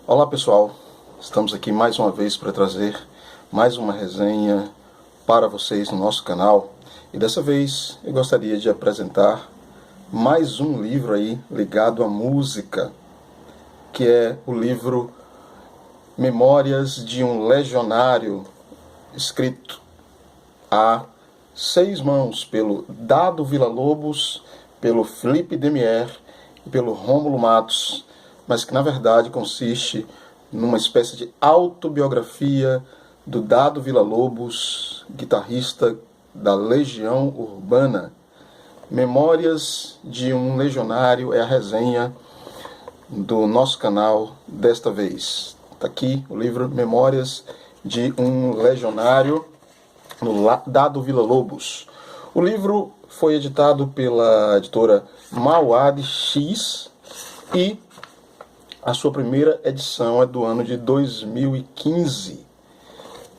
Olá pessoal, estamos aqui mais uma vez para trazer mais uma resenha para vocês no nosso canal. E dessa vez eu gostaria de apresentar mais um livro aí ligado à música, que é o livro Memórias de um Legionário, escrito a 6 mãos pelo Dado Villa-Lobos, pelo Felipe Demier e pelo Rômulo Matos, mas que na verdade consiste numa espécie de autobiografia do Dado Villa-Lobos, guitarrista da Legião Urbana. Memórias de um Legionário é a resenha do nosso canal desta vez. Está aqui o livro Memórias de um Legionário, no Dado Villa-Lobos. O livro foi editado pela editora Mauad X e a sua primeira edição é do ano de 2015.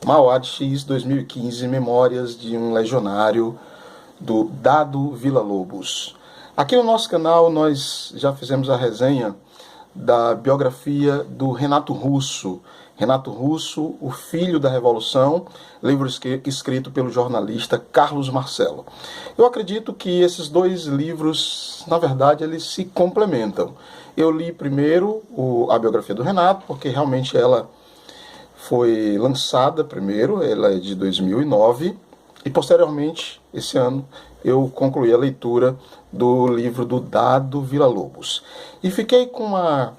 Mauad X 2015, Memórias de um Legionário, do Dado Villa-Lobos. Aqui no nosso canal nós já fizemos a resenha da biografia do Renato Russo. Renato Russo, o Filho da Revolução, livro escrito pelo jornalista Carlos Marcelo. Eu acredito que esses dois livros, na verdade, eles se complementam. Eu li primeiro a biografia do Renato, porque realmente ela foi lançada primeiro, ela é de 2009, e posteriormente, esse ano, eu concluí a leitura do livro do Dado Villa-Lobos. E fiquei com a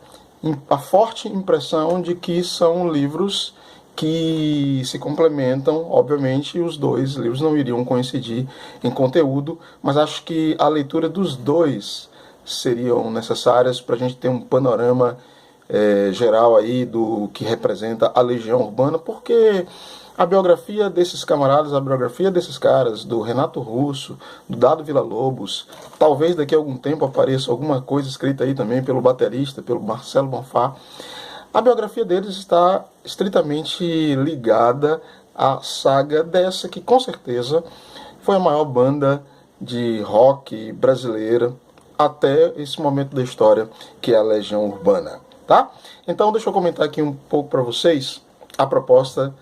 forte impressão de que são livros que se complementam. Obviamente, os dois livros não iriam coincidir em conteúdo, mas acho que a leitura dos dois seriam necessárias para a gente ter um panorama geral aí do que representa a Legião Urbana, porque a biografia desses camaradas, a biografia desses caras, do Renato Russo, do Dado Villa-Lobos, talvez daqui a algum tempo apareça alguma coisa escrita aí também pelo baterista, pelo Marcelo Bonfá. A biografia deles está estritamente ligada à saga dessa, que com certeza foi a maior banda de rock brasileira até esse momento da história, que é a Legião Urbana, tá? Então deixa eu comentar aqui um pouco para vocês a proposta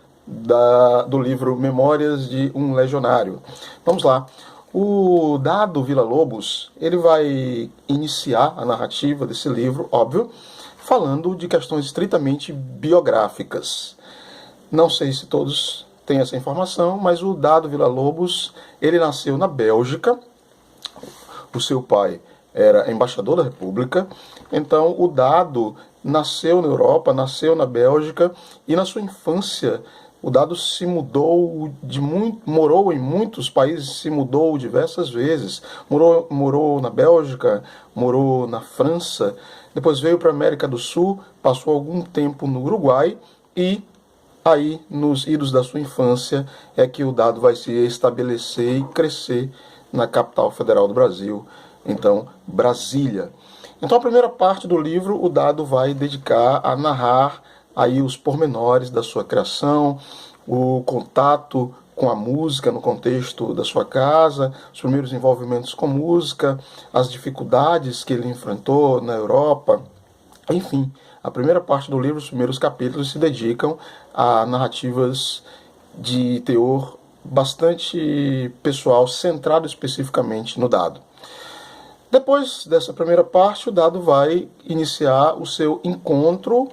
do livro Memórias de um Legionário. Vamos lá. O Dado Villa-Lobos, ele vai iniciar a narrativa desse livro, óbvio, falando de questões estritamente biográficas. Não sei se todos têm essa informação, mas o Dado Villa-Lobos, ele nasceu na Bélgica. O seu pai era embaixador da República. Então o Dado nasceu na Europa, nasceu na Bélgica, e na sua infância o Dado se mudou morou em muitos países, se mudou diversas vezes. Morou na Bélgica, morou na França, depois veio para a América do Sul, passou algum tempo no Uruguai, e aí, nos idos da sua infância, é que o Dado vai se estabelecer e crescer na capital federal do Brasil, então Brasília. Então a primeira parte do livro o Dado vai dedicar a narrar aí os pormenores da sua criação, o contato com a música no contexto da sua casa, os primeiros envolvimentos com música, as dificuldades que ele enfrentou na Europa. Enfim, a primeira parte do livro, os primeiros capítulos, se dedicam a narrativas de teor bastante pessoal, centrado especificamente no Dado. Depois dessa primeira parte, o Dado vai iniciar o seu encontro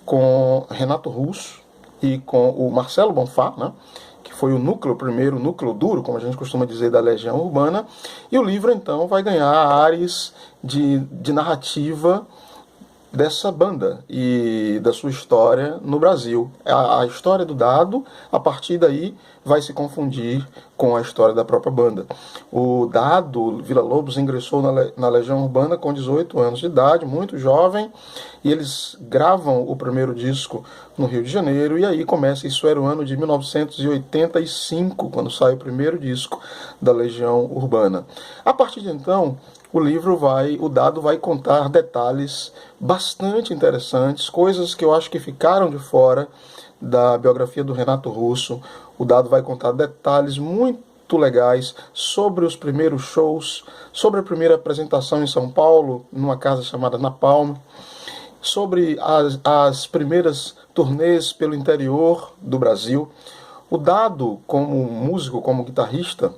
com Renato Russo e com o Marcelo Bonfá, né, que foi o primeiro núcleo duro, como a gente costuma dizer, da Legião Urbana. E o livro, então, vai ganhar ares de narrativa dessa banda e da sua história no Brasil. A história do Dado, a partir daí, vai se confundir com a história da própria banda. O Dado Villa-Lobos ingressou na Legião Urbana com 18 anos de idade, muito jovem, e eles gravam o primeiro disco no Rio de Janeiro, e aí começa, isso era o ano de 1985, quando sai o primeiro disco da Legião Urbana. A partir de então, o Dado vai contar detalhes bastante interessantes, coisas que eu acho que ficaram de fora da biografia do Renato Russo. O Dado vai contar detalhes muito legais sobre os primeiros shows, sobre a primeira apresentação em São Paulo, numa casa chamada Napalm, sobre as primeiras turnês pelo interior do Brasil. O Dado, como músico, como guitarrista,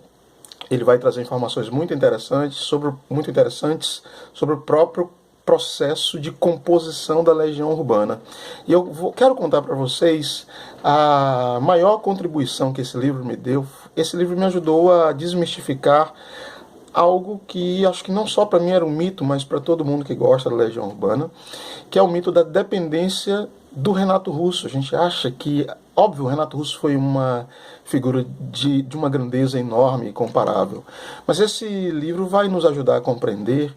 ele vai trazer informações muito interessantes sobre o próprio processo de composição da Legião Urbana. E eu quero contar para vocês a maior contribuição que esse livro me deu. Esse livro me ajudou a desmistificar algo que acho que não só para mim era um mito, mas para todo mundo que gosta da Legião Urbana, que é o mito da dependência do Renato Russo. A gente acha que, óbvio, o Renato Russo foi uma figura de uma grandeza enorme e incomparável, mas esse livro vai nos ajudar a compreender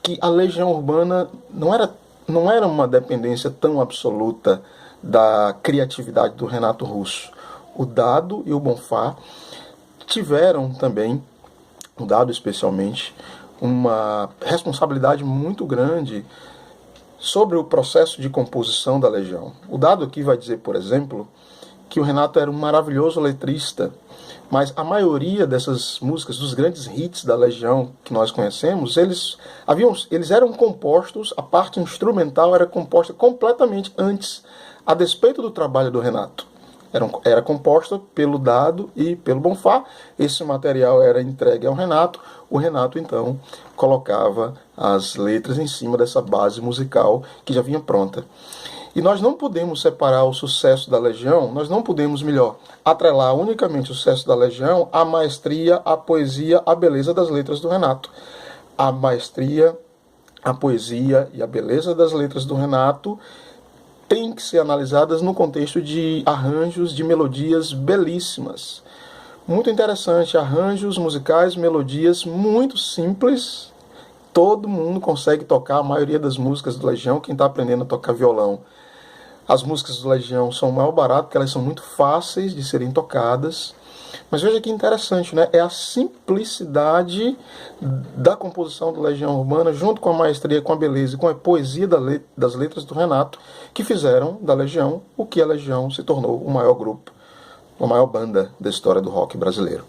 que a Legião Urbana não era uma dependência tão absoluta da criatividade do Renato Russo. O Dado e o Bonfá tiveram também, o Dado especialmente, uma responsabilidade muito grande sobre o processo de composição da Legião. O Dado aqui vai dizer, por exemplo, que o Renato era um maravilhoso letrista, mas a maioria dessas músicas, dos grandes hits da Legião que nós conhecemos, eles eram compostos, a parte instrumental era composta completamente antes, a despeito do trabalho do Renato. Era composta pelo Dado e pelo Bonfá. Esse material era entregue ao Renato. O Renato, então, colocava as letras em cima dessa base musical que já vinha pronta. E nós não podemos separar o sucesso da Legião, nós não podemos, atrelar unicamente o sucesso da Legião à maestria, à poesia, à beleza das letras do Renato. A maestria, a poesia e a beleza das letras do Renato têm que ser analisadas no contexto de arranjos, de melodias belíssimas. Muito interessante, arranjos musicais, melodias muito simples. Todo mundo consegue tocar a maioria das músicas do Legião, quem está aprendendo a tocar violão. As músicas do Legião são o maior barato, porque elas são muito fáceis de serem tocadas. Mas veja que interessante, né? É a simplicidade da composição do Legião Urbana, junto com a maestria, com a beleza e com a poesia das letras do Renato, que fizeram da Legião o que a Legião se tornou o maior grupo, a maior banda da história do rock brasileiro.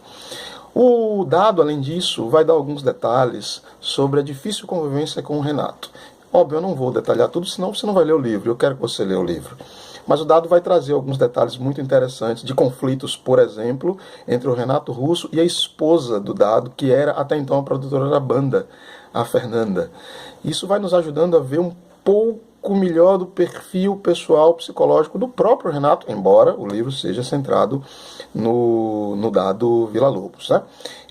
O Dado, além disso, vai dar alguns detalhes sobre a difícil convivência com o Renato. Óbvio, eu não vou detalhar tudo, senão você não vai ler o livro. Eu quero que você leia o livro. Mas o Dado vai trazer alguns detalhes muito interessantes de conflitos, por exemplo, entre o Renato Russo e a esposa do Dado, que era até então a produtora da banda, a Fernanda. Isso vai nos ajudando a ver um pouco melhor do perfil pessoal, psicológico do próprio Renato, embora o livro seja centrado no Dado Villa-Lobos, né?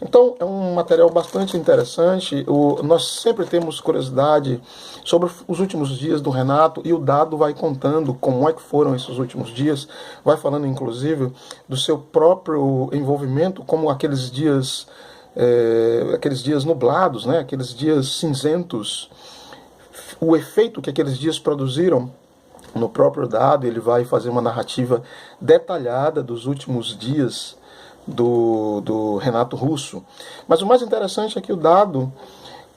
Então é um material bastante interessante. Nós sempre temos curiosidade sobre os últimos dias do Renato, e o Dado vai contando como é que foram esses últimos dias, vai falando inclusive do seu próprio envolvimento, como aqueles dias nublados, né? Aqueles dias cinzentos, o efeito que aqueles dias produziram no próprio Dado. Ele vai fazer uma narrativa detalhada dos últimos dias do Renato Russo. Mas o mais interessante é que o Dado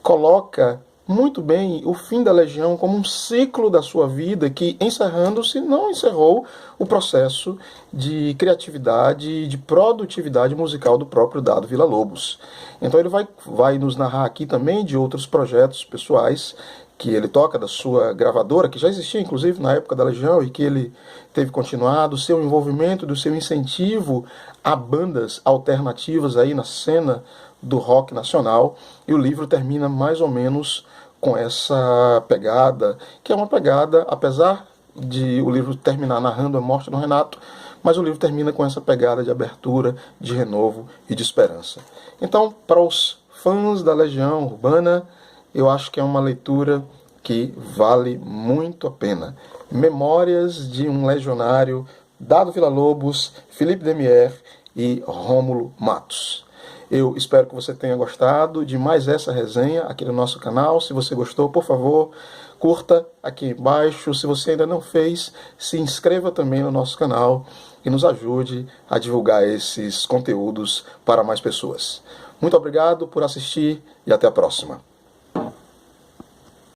coloca muito bem o fim da Legião como um ciclo da sua vida que, encerrando-se, não encerrou o processo de criatividade e de produtividade musical do próprio Dado Villa-Lobos. Então ele vai nos narrar aqui também de outros projetos pessoais que ele toca, da sua gravadora, que já existia inclusive na época da Legião e que ele teve continuado, do seu envolvimento, do seu incentivo a bandas alternativas aí na cena do rock nacional. E o livro termina mais ou menos com essa pegada, que é uma pegada, apesar de o livro terminar narrando a morte do Renato, mas o livro termina com essa pegada de abertura, de renovo e de esperança. Então, para os fãs da Legião Urbana, eu acho que é uma leitura que vale muito a pena. Memórias de um Legionário, Dado Villa-Lobos, Felipe Demier e Rômulo Matos. Eu espero que você tenha gostado de mais essa resenha aqui no nosso canal. Se você gostou, por favor, curta aqui embaixo. Se você ainda não fez, se inscreva também no nosso canal e nos ajude a divulgar esses conteúdos para mais pessoas. Muito obrigado por assistir e até a próxima.